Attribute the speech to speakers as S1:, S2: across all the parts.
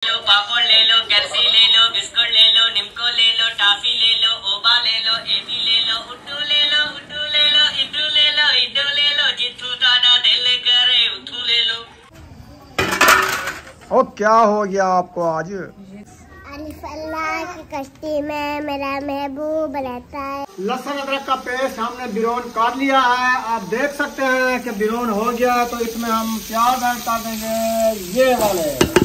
S1: लो, पापड़ ले लो, कैल्सी ले लो, बिस्कुट ले लो, निमको ले लो, टाफी ले लो, ओबा ले लो, एबी ले लो, उट्टू ले लो, उट्टू ले लो, इड्डू ले लो, इड्डू ले लो, जिथू दादा दिल करे उठू ले लो।
S2: ओ क्या हो गया आपको आज?
S3: अलिफ अल्लाह की कश्ती में मेरा महबूब रहता है।
S2: लहसुन अदरक का पेस्ट हमने बिरौन काट लिया है। आप देख सकते हैं कि बिरौन हो गया है, तो इसमें हम प्याज ऐड कर देंगे, ये वाले।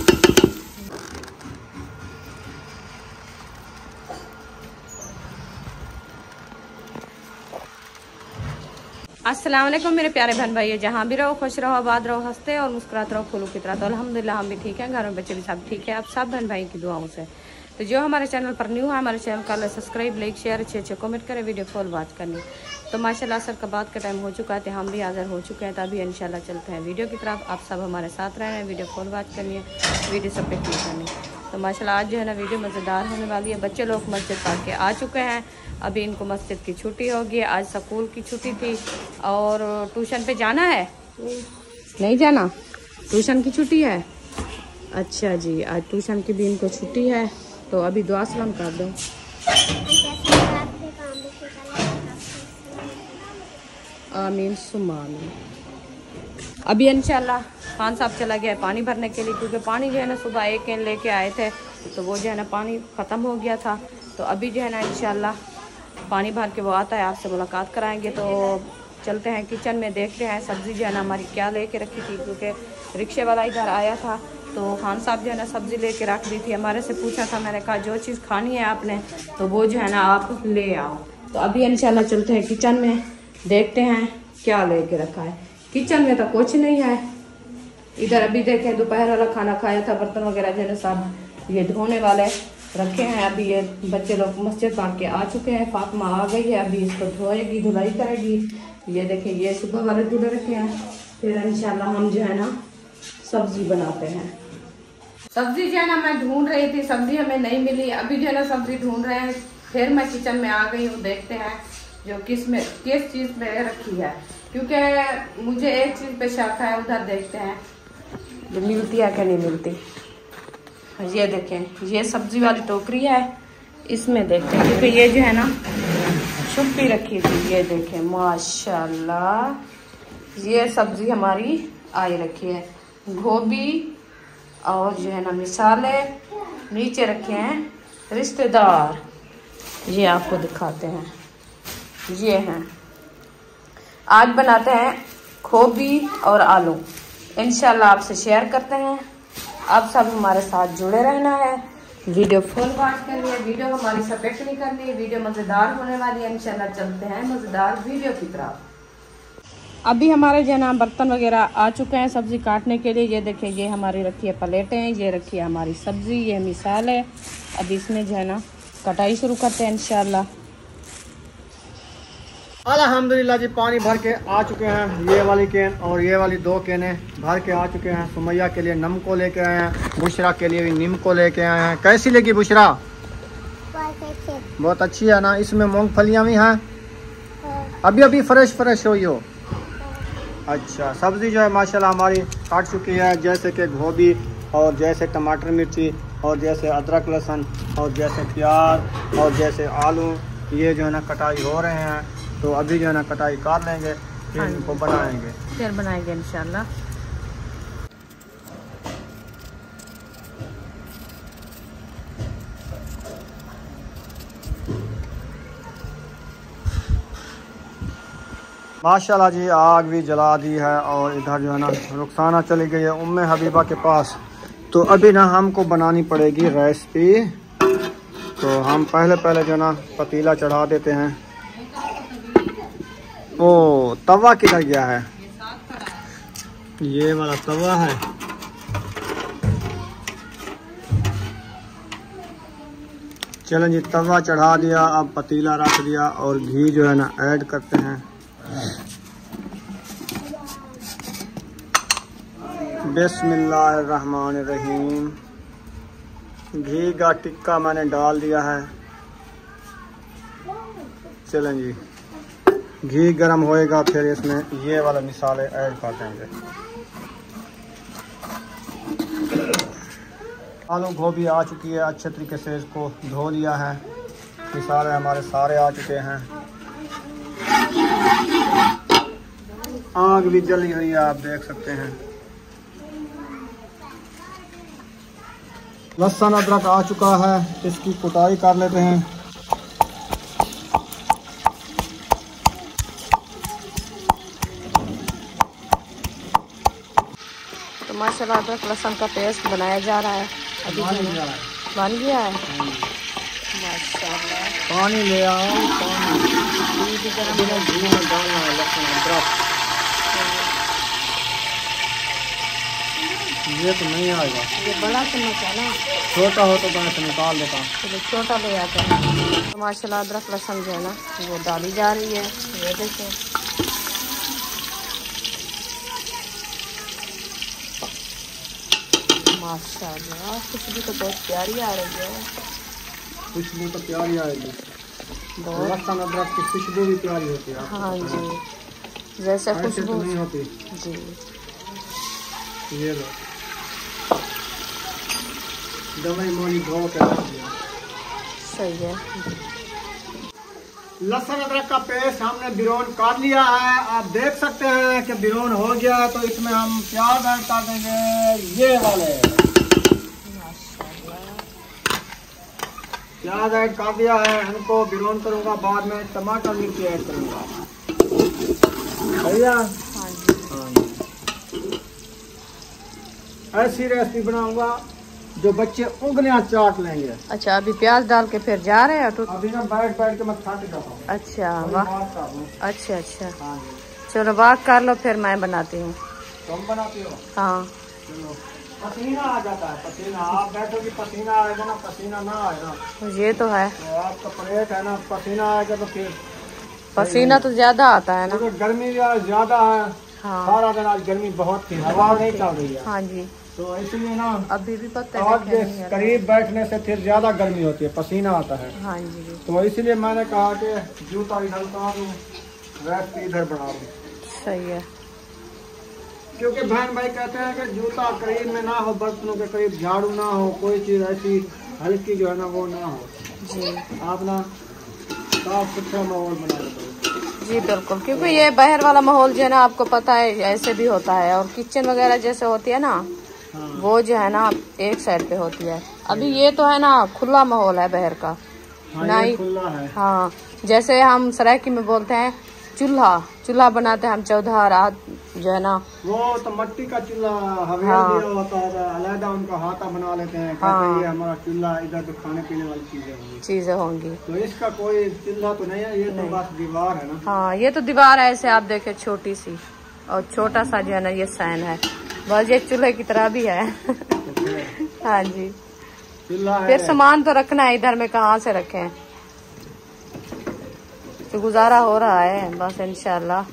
S4: अस्सलाम वालेकुम मेरे प्यारे बहन भाइयों, जहाँ भी रहो खुश रहो, आबाद रहो, हंसते और मुस्कुराते रहो फूलों की तरह। तो अल्हम्दुलिल्लाह हम भी ठीक हैं, घर में बच्चे भी सब ठीक है, आप सब बहन भाई की दुआओं से। तो जो हमारे चैनल पर न्यू है, हमारे चैनल का सब्सक्राइब, लाइक, शेयर, अच्छे कमेंट करें, वीडियो फुल वॉच करनी। तो माशाल्लाह असर का बात का टाइम हो चुका है, तो हम भी हाज़िर हो चुके हैं। तो अभी इंशाल्लाह चलते हैं वीडियो की तरफ। आप सब हमारे साथ रहे हैं, वीडियो फुल वॉच करनी है, वीडियो सब पे क्लिक करनी है। तो माशाल्लाह आज जो है ना वीडियो मज़ेदार होने वाली है। बच्चे लोग मस्जिद पढ़ के आ चुके हैं, अभी इनको मस्जिद की छुट्टी होगी। आज स्कूल की छुट्टी थी और ट्यूशन पे जाना है, नहीं जाना, ट्यूशन की छुट्टी है। अच्छा जी, आज ट्यूशन की भी इनको छुट्टी है। तो अभी दुआ सलाम कर दो। आमीन सुम्मा आमीन। अभी इंशाल्लाह खान साहब चला गया है पानी भरने के लिए, क्योंकि पानी जो है ना सुबह एक कैन लेके आए थे, तो वो जो है ना पानी ख़त्म हो गया था। तो अभी जो है ना इंशाल्लाह पानी भर के वो आता है, आपसे मुलाकात कराएंगे। तो चलते हैं किचन में, देखते हैं सब्ज़ी जो है ना हमारी क्या लेके रखी थी, क्योंकि रिक्शे वाला इधर आया था तो खान साहब जो है ना सब्ज़ी लेके रख दी थी। हमारे से पूछा था, मैंने कहा जो चीज़ खानी है आपने तो वो जो है ना आप ले आओ। तो अभी इंशाल्लाह चलते हैं किचन में, देखते हैं क्या लेके रखा है। किचन में तो कुछ नहीं है। इधर अभी देखें दोपहर वाला खाना खाया था, बर्तन वगैरह जो है सब ये धोने वाले रखे हैं। अभी ये बच्चे लोग मस्जिद पढ़ के आ चुके हैं, फातिमा आ गई है, अभी इसको धोएगी, धुलाई करेगी। ये देखें ये सुबह वाले धुले रखे हैं। फिर इंशाल्लाह हम जो है ना सब्जी बनाते हैं। सब्जी जो है ना मैं ढूंढ रही थी, सब्जी हमें नहीं मिली। अभी जो है ना सब्जी ढूंढ रहे हैं, फिर मैं किचन में आ गई हूँ। देखते हैं जो किस चीज़ पे रखी है, क्योंकि मुझे एक चीज़ पे शक है। उधर देखते हैं जो मिलती है क्या नहीं मिलती। ये देखें ये सब्जी वाली टोकरी है, इसमें देखते हैं, क्योंकि ये जो है ना छुपी रखी थी। ये देखें माशाल्लाह ये सब्जी हमारी आई रखी है, गोभी और जो है ना मिसाले। नीचे रखे हैं रिश्तेदार, ये आपको दिखाते हैं, ये हैं। आज बनाते हैं गोभी और आलू, इंशाल्लाह आपसे शेयर करते हैं। आप सब हमारे साथ जुड़े रहना है, वीडियो फुल वॉच करनी है, वीडियो हमारी सपेट नहीं करनी है, वीडियो मज़ेदार होने वाली है। इंशाल्लाह चलते हैं मज़ेदार वीडियो की तरफ। अभी हमारे जो है ना बर्तन वगैरह आ चुके हैं सब्ज़ी काटने के लिए। ये देखिए ये हमारी रखी है प्लेटें, ये रखी है हमारी सब्ज़ी, ये मिसाल है। अब इसमें जो है ना कटाई शुरू करते हैं इंशाल्लाह।
S2: अल्हम्दुलिल्लाह जी, पानी भर के आ चुके हैं। ये वाली कैन और ये वाली 2 कैनें भर के आ चुके हैं। सुमैया के लिए नमको लेके आए हैं, बुशरा के लिए भी नीमको लेके आए हैं। कैसी लगी बुशरा? बहुत अच्छी है ना। इसमें मूंगफलियाँ भी हैं, अभी अभी फ्रेश हुई हो। अच्छा, सब्ज़ी जो है माशाल्लाह हमारी काट चुकी है, जैसे कि गोभी और जैसे टमाटर मिर्ची और जैसे अदरक लहसुन और जैसे प्याज और जैसे आलू, ये जो है ना कटाई हो रहे हैं। तो अभी जो है ना कटाई कर लेंगे, फिर इनको बनाएंगे
S4: इंशाल्लाह।
S2: माशाल्लाह जी, आग भी जला दी है और इधर जो है ना रुखसाना चली गई है उम्मे हबीबा के पास। तो अभी ना हमको बनानी पड़ेगी रेसिपी। तो हम पहले जो है ना पतीला चढ़ा देते हैं। ओ तवा किधर गया है? ये वाला तवा है। चलें जी, तवा चढ़ा दिया, अब पतीला रख दिया और घी जो है ना ऐड करते हैं। बिस्मिल्लाहिर्रहमानिर्रहीम। घी का टिक्का मैंने डाल दिया है। चलें जी, घी गर्म होएगा, फिर इसमें ये वाला मिसाले ऐड कर देंगे। आलू गोभी आ चुकी है, अच्छे तरीके से इसको धो लिया है। मिसाले हमारे सारे आ चुके हैं। आग भी जली हुई है, आप देख सकते हैं। लहसुन अदरक आ चुका है, इसकी कुटाई कर लेते हैं।
S4: तो माशाल्लाह अदरक लहसुन का पेस्ट बनाया जा रहा है। अभी बन गया है माशाल्लाह।
S2: पानी ले आओ, पानी घी में डालना है लहसुन अदरक। ये तो नहीं आएगा,
S4: ये बड़ा चम्मच है ना,
S2: छोटा हो तो मैं निकाल देता हूँ।
S4: चलो छोटा ले आते हैं। तो माशाल्लाह अदरक लहसुन जो है ना वो डाली जा रही है। ये देखो माशाल्लाह खुशबू तो बहुत प्यारी आ रही है।
S2: खुशबू तो प्यारी आएगी,
S4: बहुत।
S2: लहसुन अदरक की खुशबू भी प्यारी होती है।
S4: हाँ जी, जैसे
S2: ऐसे
S4: खुशबू
S2: तो नहीं होती।
S4: जी।
S2: ये लो दवाई मोनी धो के रख दिया।
S4: सही है।
S2: लहसुन अदरक का पेस्ट हमने बिरौन काट लिया है। आप देख सकते हैं कि बिरौन हो गया है, तो इसमें हम प्याज ऐड कर देंगे। ये वाले प्याज ऐड कर दिया है, इनको बिरौन करूंगा, बाद में टमाटर मिर्ची ऐड करूंगा। भैया
S4: हाँ जी,
S2: ऐसी रेसिपी बनाऊंगा जो बच्चे उंगलियां चाट लेंगे।
S4: अच्छा अभी प्याज डाल के फिर जा रहे हैं तो।
S2: अभी ना बैठ बैठ के मैं थक जाता हूँ।
S4: अच्छा वाह,
S2: बात कर लूं।
S4: अच्छा अच्छा
S2: हाँ जी,
S4: चलो बात कर लो, फिर मैं बनाती हूँ।
S2: तुम बनाती हो?
S4: हाँ
S2: चलो, पसीना आ जाता है, पसीना। आप बैठो कि पसीना आएगा ना, पसीना ना आएगा
S4: ये तो है,
S2: तो आपका प्लेट है ना, पसीना आएगा तो फिर
S4: पसीना तो ज्यादा आता है ना।
S2: क्योंकि गर्मी भी आज ज्यादा है।
S4: हाँ
S2: सारा दिन आज गर्मी बहुत थी, हवा नहीं चल रही है,
S4: हाँ जी,
S2: तो इसलिए ना
S4: अभी भी पता
S2: आग
S4: है
S2: के
S4: नहीं है।
S2: करीब बैठने से फिर ज्यादा गर्मी होती है, पसीना आता है।
S4: हाँ जी,
S2: तो इसलिए मैंने कहा कि जूता इधर उतार दूं, रेसिपी इधर बना दूं।
S4: सही है।
S2: क्योंकि बहन भाई कहते हैं कि जूता करीब में ना हो, बर्तनों के करीब झाड़ू ना हो, कोई चीज ऐसी हल्की जो है ना वो ना हो।
S4: जी
S2: आप ना साफ सुथरा माहौल बना देते
S4: जी बिल्कुल, क्योंकि ये बाहर वाला माहौल जो है ना आपको पता है ऐसे भी होता है, और किचन वगैरह जैसे होती है ना
S2: हाँ।
S4: वो जो है ना एक साइड पे होती है। अभी ये तो है ना खुला माहौल है बाहर का।
S2: हाँ,
S4: ना
S2: ये
S4: ही
S2: खुला है।
S4: हाँ, जैसे हम सरायकी में बोलते हैं चूल्हा बनाते हैं हम 14 रात जो है ना।
S2: वो तो मट्टी का चूल्हा हवेली
S4: हाँ।
S2: दिया होता है, अलहदा उनका हाथा बना लेते हैं। कहते
S4: हाँ।
S2: हैं ये हमारा चूल्हा, इधर तो खाने पीने वाली चीजें होंगी।
S4: होंगी।
S2: तो इसका कोई चूल्हा तो नहीं है, ये तो बस दीवार है ना।
S4: हाँ ये तो दीवार है, ऐसे आप देखे छोटी सी, और छोटा सा जो है ना ये सैन है, बस एक चूल्हे की तरह भी है।
S2: तो फिर
S4: हाँ जी,
S2: चूल्हा है।
S4: फिर सामान तो रखना है, इधर में कहाँ से रखें, तो गुजारा हो रहा है बस इंशाल्लाह।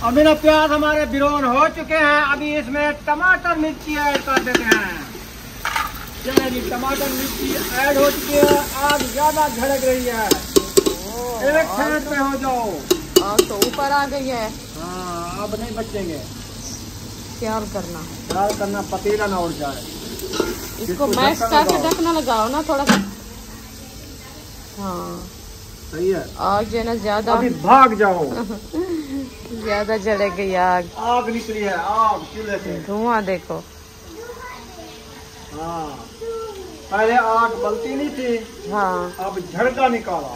S2: अभी ना प्याज हमारे बिरौन हो चुके हैं, अभी इसमें टमाटर मिर्ची ऐड कर देते हैं। चलिए जी, टमाटर मिर्ची ऐड हो चुकी है, आग ज्यादा झड़क रही है। एक साइड पे हो जाओ।
S4: आग तो ऊपर आ गई है।
S2: हाँ, अब नहीं बचेंगे।
S4: ख्याल करना,
S2: ख्याल करना पतीला ना उड़ जाए।
S4: इसको मैश करके ढकना लगाओ ना थोड़ा सा। हाँ
S2: सही है।
S4: आग जो है ना ज्यादा
S2: अभी भाग जाओ।
S4: ज्यादा जलेगी गई आग।
S2: आग निकली है, आग चूल्हे से।
S4: धुआं देखो।
S2: हाँ, पहले आग बलती नहीं थी,
S4: हाँ
S2: अब झड़का निकाला।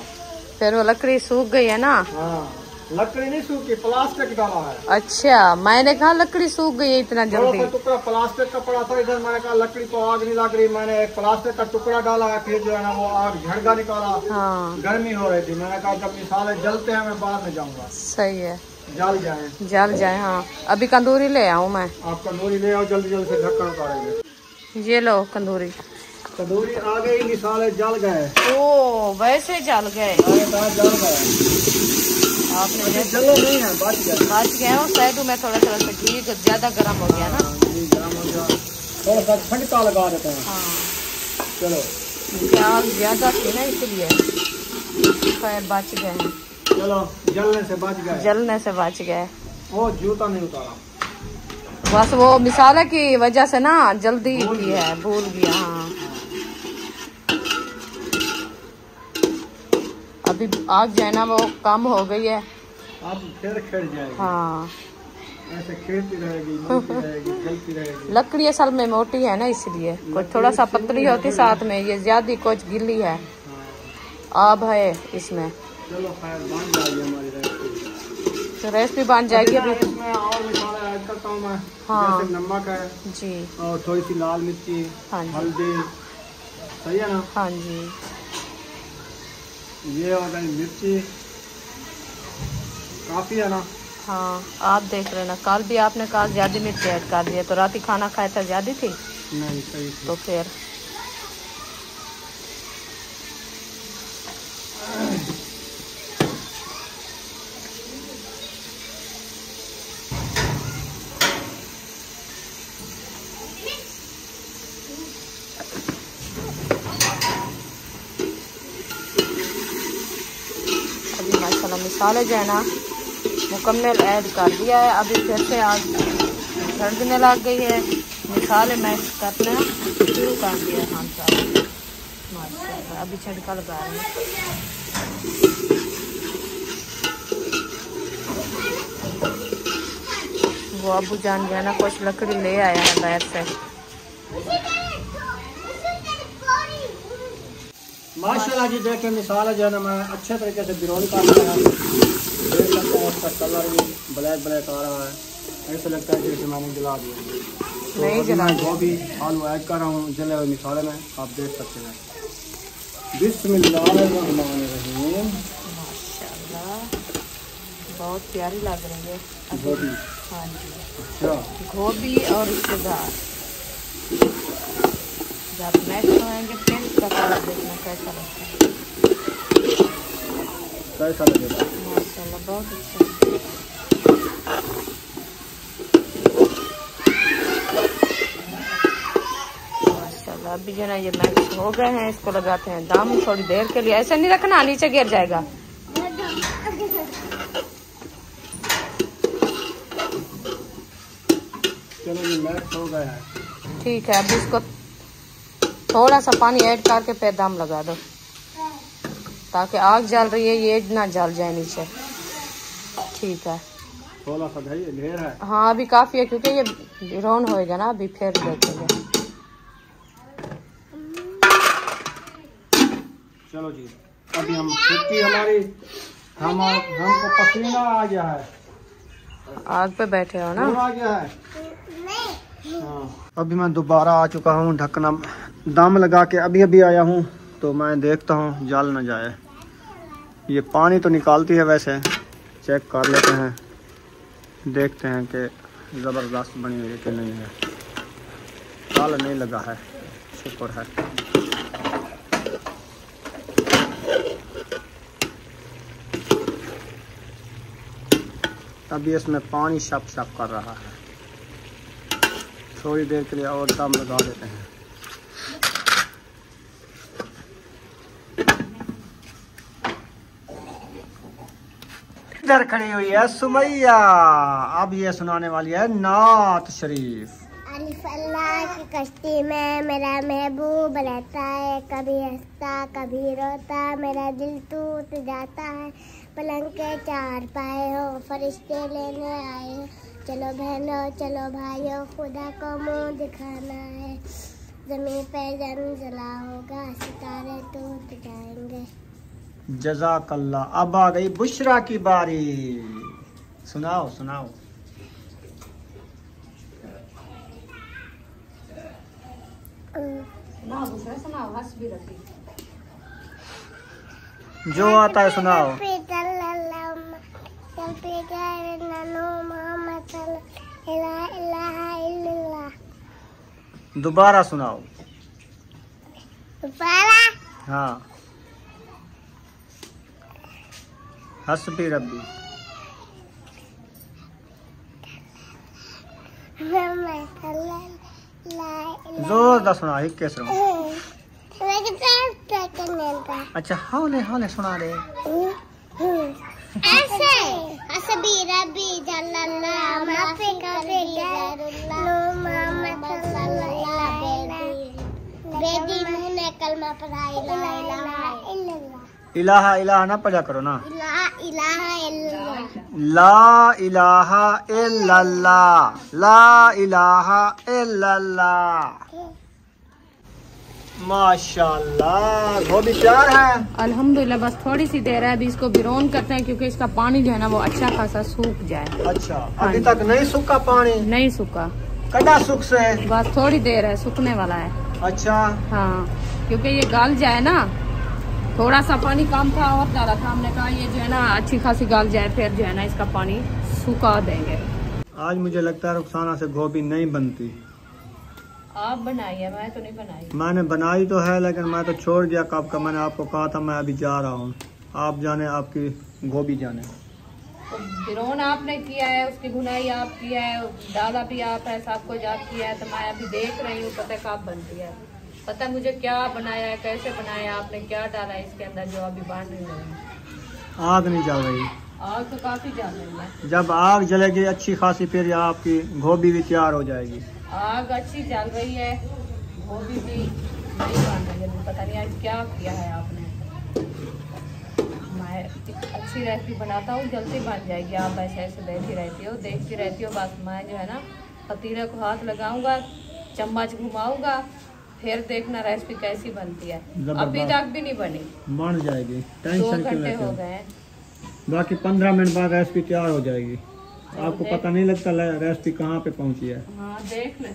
S4: फिर वो लकड़ी सूख गई है ना।
S2: हाँ, लकड़ी नहीं सूखी, प्लास्टिक डाला है।
S4: अच्छा, मैंने कहा लकड़ी सूख गई है इतना
S2: थोड़ा
S4: जल्दी।
S2: सा टुकड़ा प्लास्टिक का पड़ा था इधर, मैंने कहा लकड़ी को आग नहीं लग रही, मैंने एक प्लास्टिक का टुकड़ा डाला है, फिर जो है ना वो आग झड़का निकाला।
S4: हाँ
S2: गर्मी हो रही थी, मैंने कहा जब मिसाले जलते हैं मैं बाद में जाऊंगा,
S4: सही है,
S2: जल जाए।
S4: जल जाए। हाँ अभी कंदूरी ले आऊँ मैं।
S2: आप तंदूरी ले आओ, जल्दी जल्दी से ढक्कन उतारेंगे।
S4: ये लो कंदूरी।
S2: तंदूरी आ गई, मिसाले जल गए।
S4: ओ वैसे जल गए।
S2: जल गए,
S4: आपने जैसे
S2: जले नहीं है, बच गए।
S4: बच गए हो। साइड में थोड़ा थोड़ा सा घी ज्यादा गर्म हो गया ना।
S2: गर्म हो गया, थोड़ा सा ठंडा लगा देते हैं।
S4: हाँ
S2: चलो,
S4: प्याज ज्यादा थी ना इसलिए खैर बच गए हैं।
S2: चलो, जलने से बच गए।
S4: जलने से बच गए।
S2: वो जूता नहीं उतारा।
S4: बस वो मिसाला की वजह से ना जल्दी की है, भूल गया। हाँ अभी आग जो है ना वो कम हो गई है,
S2: अब फिर खिड़ जाएगी।
S4: हाँ
S2: ऐसे खिड़ती रहेगी, जलती रहेगी।
S4: लकड़ी असल में मोटी है ना, इसलिए कुछ थोड़ा सा पतली होती साथ में, ये ज्यादा कुछ गिल्ली है। आब है इसमें।
S2: चलो खैर बन जाएगी हमारी रेसिपी।
S4: तो रेसिपी बन जाएगी अभी।
S2: इसमें और मसाला ऐड करता हूँ मैं।
S4: हाँ
S2: जैसे नमक है
S4: जी,
S2: और थोड़ी सी लाल मिर्ची,
S4: हाँ जी,
S2: हल्दी, सही है ना।
S4: हाँ जी,
S2: ये हो गई मिर्ची, काफी है ना।
S4: हाँ आप देख लेना, कल भी आपने कहा ज्यादा मिर्ची ऐड कर दिया, तो रात ही खाना खाया था ज्यादा थी।
S2: नहीं सही थी।
S4: तो फिर अभी माशाल्लाह मसाले जो है ना मुकम्मल ऐड कर दिया है। अभी फिर से आग झड़कने लग गई है, मसाले मैश करना शुरू कर दिया है हम सारे माशाल्लाह। अभी छिड़का लगा रहे हैं। वो अबू जान जो है ना कुछ लकड़ी ले आया है बाहर से।
S2: माशाल्लाह जी देखें मिसाला जो है ना मैं अच्छे तरीके से बिरौनी काट रहा है। देख सकते हैं उसका कलर भी ब्लैक ब्लैक आ रहा है, ऐसा लगता है जैसे मैंने जला दिया।
S4: नहीं
S2: तो मैं गोभी आलू ऐड कर रहा हूँ जले हुए मिसाले में, आप देख सकते हैं। बिस्मिल्लाहिर्रहमानिर्रहीम।
S4: माशाल्लाह बहुत प्यारी लग रही है
S2: गोभी।
S4: हाँ जी,
S2: अच्छा
S4: गोभी और रिश्तेदार जब मैश होएंगे फिर इसका कलर देखना कैसा लगता है।
S2: कैसा लगेगा?
S4: माशाल्लाह बहुत अच्छा। माशाल्लाह अभी जो ना ये मैश हो गए हैं, इसको लगाते हैं दम थोड़ी देर के लिए। ऐसे नहीं रखना, नीचे गिर जाएगा।
S2: चलो ये मैश हो गया है।
S4: ठीक है, अभी इसको थोड़ा सा पानी ऐड करके फिर दम लगा दो, ताकि आग जल रही है ये ना जल जाए नीचे। ठीक है,
S2: थोड़ा सा ढेर है।
S4: हाँ अभी काफी है, क्योंकि ये बिरौन होएगा ना, अभी फिर देखेंगे।
S2: चलो जी अभी हम छुट्टी हमारी हमको पसीना आ गया है।
S4: आग पे बैठे हो ना?
S2: आ गया है। हाँ अभी मैं दोबारा आ चुका हूँ, ढकना दम लगा के अभी अभी आया हूँ, तो मैं देखता हूँ जल न जाए। ये पानी तो निकालती है, वैसे चेक कर लेते हैं, देखते हैं कि ज़बरदस्त बनी हुई है कि नहीं है। जल नहीं लगा है, शुक्र है। अभी इसमें पानी शप शप कर रहा है, थोड़ी देर के लिए और दम लगा देते हैं। इधर खड़ी हुई है सुमैया, अब ये सुनाने वाली है नात शरीफ।
S3: अलिफ अल्लाह की कश्ती में मेरा महबूब रहता है, कभी हंसता कभी रोता, मेरा दिल टूट जाता है। पलंग के चार पाए हो फरिश्ते लेने आए हो, चलो बहनों चलो भाइयों खुदा को मुंह दिखाना है। जमीन पे जला होगा, सितारे टूट जाएंगे।
S2: जज़ाकल्लाह। अब आ गई बुशरा की बारी, सुनाओ सुनाओ। जो आता है सुनाओ। दोबारा सुनाओ। हाँ हस्बी रब्बी। जोरदार सुना, हिक्के से।
S3: करने का।
S2: अच्छा हौले हौले सुना दे।
S3: ऐसे ऐसे नबी रबी जल्लल्लाह माफी कभी गैरुल्लाह नूर मोहम्मद सल्लल्लाहु अलैहि बेदी ने कलमा पढ़ा इलाहा इल्लल्लाह
S2: इलाहा इलाहा ना पढ़ा करो ना,
S3: इलाहा इल्लल्लाह
S2: ला इलाहा इल्लल्लाह, ला इलाहा इल्लल्लाह। माशाल्लाह गोभी तैयार है
S4: अल्हम्दुलिल्लाह। बस थोड़ी सी देर है, अभी इसको बिरोन करते हैं क्योंकि इसका पानी जो है ना वो अच्छा खासा सूख जाए।
S2: अच्छा अभी तक नहीं सूखा पानी?
S4: नहीं सूखा,
S2: कड़ा सूख से?
S4: बस थोड़ी देर है, सूखने वाला है।
S2: अच्छा
S4: हाँ, क्योंकि ये गल जाए ना, थोड़ा सा पानी कम था और ज्यादा था, हमने कहा ये जो है ना अच्छी खासी गल जाए, फिर जो है ना इसका पानी सुखा देंगे।
S2: आज मुझे लगता है रुखसाना से गोभी नहीं बनती।
S4: आप बनाई है, मैं तो नहीं बनाई।
S2: मैंने बनाई तो है लेकिन मैं तो छोड़ दिया कब का। मैंने आपको कहा था मैं अभी जा रहा हूँ, आप जाने आपकी गोभी जाने।
S4: तो बिरोन आपने किया है, उसकी भुनाई आप किया है, डाला भी आप है, सब कुछ आप किया है, तो मैं अभी देख रही हूँ पता कब बनती है। पता मुझे क्या बनाया है, कैसे बनाया है, आपने क्या डाला है इसके अंदर जो अभी बन रही है।
S2: आग नहीं जल रही?
S4: आग तो काफी जल रही है।
S2: जब आग जलेगी अच्छी खासी फिर आपकी गोभी भी तैयार हो जाएगी।
S4: आग अच्छी जल रही है, गोभी भी नहीं बन रही है। पता नहीं आज क्या किया है आपने। मैं अच्छी रेसिपी बनाता हूँ, जल्दी बन जाएगी। आप ऐसे ऐसे बैठी रहती हो, देखती रहती हो। बस मैं जो है ना पतीले को हाथ लगाऊंगा, चम्मच घुमाऊंगा, फिर देखना रेसिपी कैसी बनती है। अभी तक भी नहीं बनी,
S2: बन जाएगी,
S4: 2
S2: टेंशन क्यों
S4: घंटे
S2: लेते
S4: हो
S2: हो?
S4: गए।
S2: बाकी 15 मिनट बाद रेसिपी तैयार हो जाएगी। आपको पता नहीं लगता रेसिपी कहाँ पे पहुँची है।
S4: हाँ देख ले,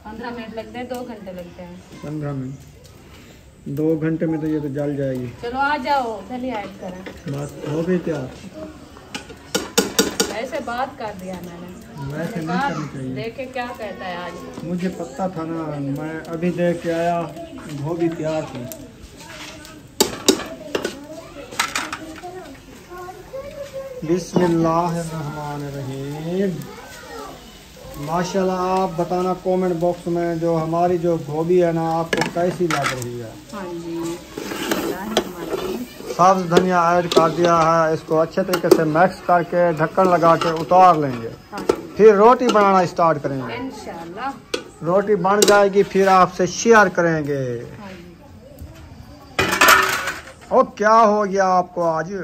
S4: 15 मिनट लगते हैं, 2 घंटे लगते हैं।
S2: 15 मिनट, 2 घंटे में तो ये तो जल जाएगी।
S4: चलो आ जाओ, चलिए ऐड करें।
S2: बस हो गई तैयार।
S4: ऐसे बात कर दिया मैंने,
S2: वैसे नहीं करनी चाहिए।
S4: देखे क्या कहता है आज।
S2: मुझे पता था ना, मैं अभी देख के आया गोभी तैयार थी। बिस्मिल्लाहिर्रहमानिर्रहीम। माशाल्लाह। आप बताना कमेंट बॉक्स में जो हमारी जो गोभी है ना आपको कैसी लग रही है।
S4: हाँ जी,
S2: सब्ज धनिया ऐड कर दिया है, इसको अच्छे तरीके से मिक्स करके ढक्कन लगा के उतार लेंगे।
S4: हाँ
S2: फिर रोटी बनाना स्टार्ट करेंगे।
S4: इंशाल्लाह।
S2: रोटी बन जाएगी फिर आपसे शेयर करेंगे।
S4: हाँ जी।
S2: ओ क्या हो गया आपको आज?
S4: ये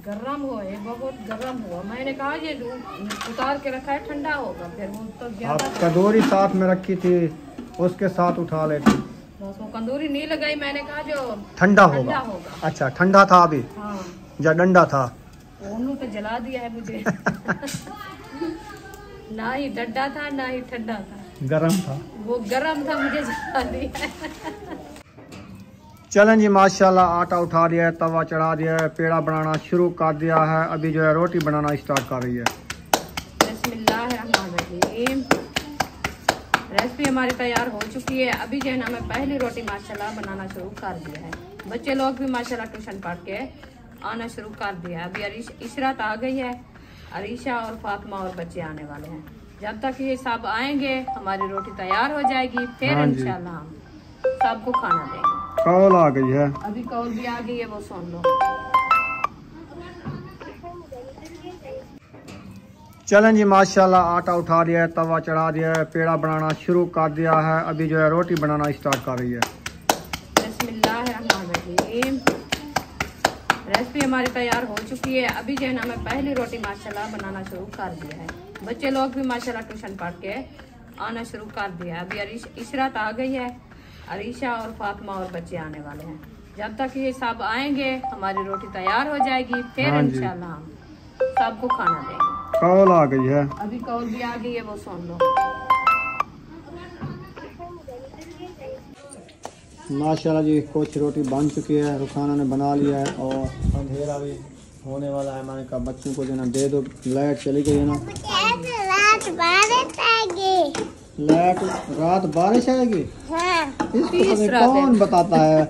S4: गरम हुआ है, बहुत गरम हुआ। मैंने कहा ये उतार के रखा है, ठंडा होगा। फिर वो तो
S2: आप
S4: ज्यादा
S2: कटोरी साथ में रखी थी, उसके साथ उठा लेती।
S4: बस वो कंदूरी नहीं लगाई, मैंने कहा जो
S2: ठंडा होगा। अच्छा ठंडा था अभी?
S4: हाँ,
S2: या डंडा था?
S4: ओनू तो जला दिया है मुझे। ना ही डंडा था ना ही ठंडा था,
S2: गरम था।
S4: वो गरम था, मुझे जला दिया।
S2: चलें जी, माशाल्लाह आटा उठा दिया है, तवा चढ़ा दिया है, पेड़ा बनाना शुरू कर दिया है। अभी जो है रोटी बनाना स्टार्ट कर रही है।
S4: बिस्मिल्लाहिर्रहमानिर्रहीम। रेसिपी हमारी तैयार हो चुकी है। अभी जो है ना मैं पहली रोटी माशाल्लाह बनाना शुरू कर दिया है। बच्चे लोग भी माशाल्लाह ट्यूशन पढ़ के आना शुरू कर दिया है। अभी इशरात आ गई है, अरीशा और फातिमा और बच्चे आने वाले हैं। जब तक ये सब आएंगे हमारी रोटी तैयार हो जाएगी, फिर
S2: हाँ जी।
S4: इंशाल्लाह हम सबको खाना देंगे।
S2: कौल आ गई है।
S4: अभी कौल भी आ गई है, वो सुन लो।
S2: चलें जी, माशाल्लाह आटा उठा दिया है, तवा चढ़ा दिया है, पेड़ा बनाना शुरू कर दिया है। अभी जो है रोटी बनाना स्टार्ट कर रही है।
S4: बिस्मिल्लाहिर्रहमानिर्रहीम। रेसिपी हमारी तैयार हो चुकी है। अभी जो है ना मैं पहली रोटी माशाल्लाह बनाना शुरू कर दिया है। बच्चे लोग भी माशाल्लाह ट्यूशन पढ़ के आना शुरू कर दिया है। अभी इशरात आ गई है, अरीशा और फातिमा और बच्चे आने वाले हैं। जब तक ये सब आएंगे हमारी रोटी तैयार हो जाएगी, फिर
S2: हाँ जी।
S4: इंशाल्लाह हम सबको खाना देंगे।
S2: कौल आ गई है।
S4: अभी कौल भी आ गई है, वो सुन लो।
S2: माशाल्लाह जी कुछ रोटी बन चुकी है, रुखाना ने बना लिया है और अंधेरा भी होने वाला है। मैंने कहा बच्चों को जो ना दे दो, लाइट चली गई है ना।
S3: रात बारिश आएगी।
S2: लाइट रात बारिश आएगी?
S3: हाँ।
S2: इसको कौन बताता है?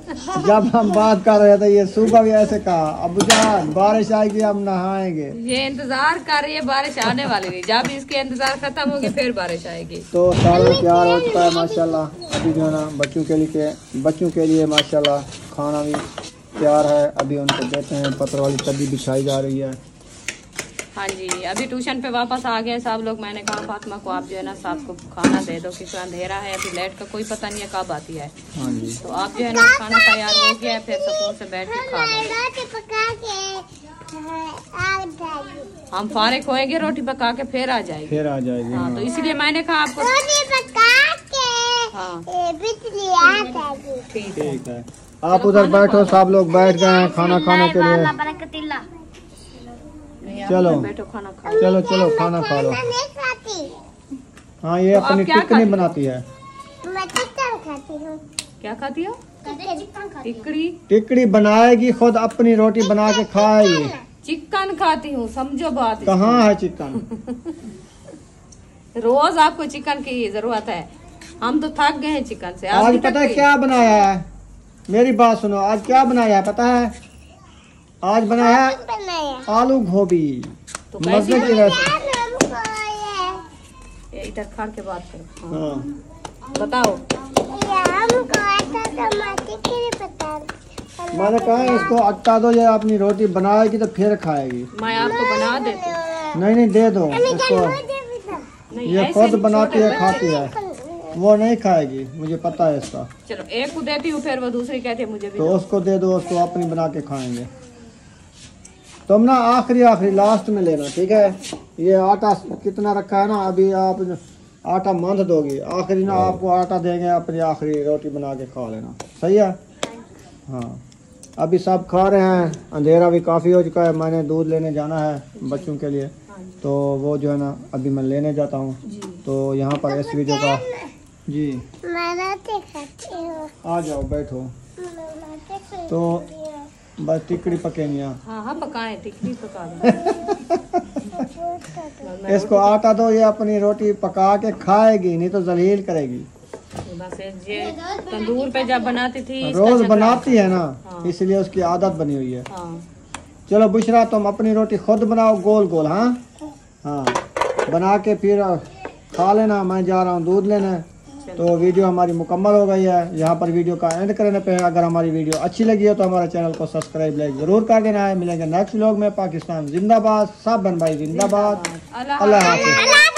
S2: जब हम बात कर रहे थे ये सुबह भी ऐसे कहा, अबू जान बारिश आएगी हम नहाएंगे।
S4: ये इंतजार कर रही है, बारिश आने वाली नहीं। जब इसके इंतजार खत्म होगी फिर बारिश आएगी।
S2: तो सालन तैयार हो चुका है माशाल्लाह। अभी जो है ना बच्चों के लिए माशाल्लाह खाना भी तैयार है। अभी उनको देते हैं, पत्र वाली तब्दी बिछाई जा रही है।
S4: हाँ जी, अभी ट्यूशन पे वापस आ गए सब लोग। मैंने कहा फातिमा को आप जो है ना साहब को खाना दे दो क्योंकि अंधेरा है, अभी लाइट का कोई पता नहीं है कब आती है।
S2: हाँ जी।
S4: तो आप जो है ना खाना तैयार हो गया है, फिर सुकून से बैठ के खा लो। हम फारिग होएंगे रोटी पका के फिर आ जाएगी। हाँ, तो इसलिए मैंने कहा आपको ठीक
S2: है। आप उधर बैठो, सब लोग बैठ गए हैं खाना खाने के लिए। चलो
S4: बैठो खाना खाओ।
S2: चलो चलो खाना खा लो। हाँ, ये
S4: तो
S2: अपनी
S4: आप क्या
S2: टिकनी
S4: खाती
S2: बनाती है।
S3: मैं चिकन खाती हूँ।
S4: क्या खाती हो? टिकड़ी।
S2: टिकड़ी बनाएगी, खुद अपनी रोटी बना के खाएगी।
S4: चिकन खाती हूँ, समझो बात।
S2: कहाँ है चिकन?
S4: रोज आपको चिकन की जरूरत है, हम तो थक गए हैं चिकन से।
S2: आज पता है क्या बनाया है? मेरी बात सुनो, आज क्या बनाया है पता है? आज बनाया है आलू गोभी।
S4: तो
S2: मजे की रेसिपी।
S4: इधर खा के बात करो।
S2: हाँ।
S4: बताओ।
S2: मैंने कहा इसको आटा दो, ये अपनी रोटी बनाएगी तो फिर खाएगी।
S4: मैं आपको बना देती हूँ।
S2: नहीं दे दो इसको, ये खुद बनाती है खाती है, वो नहीं खाएगी, मुझे पता है इसका।
S4: चलो एक को देती हूँ, फिर वो दूसरी कहती है मुझे भी
S2: तो उसको दे दो, उसको अपनी बना के खाएंगे। तुम ना आखिरी लास्ट में लेना, ठीक है? ये आटा कितना रखा है ना, अभी आप आटा मंद दोगी, आखिरी ना आपको आटा देंगे, अपनी आखिरी रोटी बना के खा लेना, सही है? हाँ, अभी सब खा रहे हैं, अंधेरा भी काफ़ी हो चुका है। मैंने दूध लेने जाना है बच्चों के लिए, तो वो जो है ना अभी मैं लेने जाता हूँ। तो यहाँ पर इस वीडियो का जी आ जाओ बैठो। तो बस टिकड़ी पकेंगी।
S4: हाँ पकाए, टिकड़ी पका दो।
S2: इसको आटा दो, ये अपनी रोटी पका के खाएगी, नहीं तो जलील करेगी।
S4: बस ये तंदूर पे जब बनाती थी,
S2: रोज बनाती है ना, इसलिए उसकी आदत बनी हुई है। चलो बुशरा, तुम अपनी रोटी खुद बनाओ गोल गोल। हाँ, बना के फिर खा लेना। मैं जा रहा हूँ दूध लेने। तो वीडियो हमारी मुकम्मल हो गई है। यहाँ पर वीडियो का एंड करने पे, अगर हमारी वीडियो अच्छी लगी हो तो हमारे चैनल को सब्सक्राइब लाइक जरूर कर देना है। मिलेंगे नेक्स्ट व्लॉग में। पाकिस्तान जिंदाबाद, सब बहन भाई जिंदाबाद। अल्लाह हाफिज़।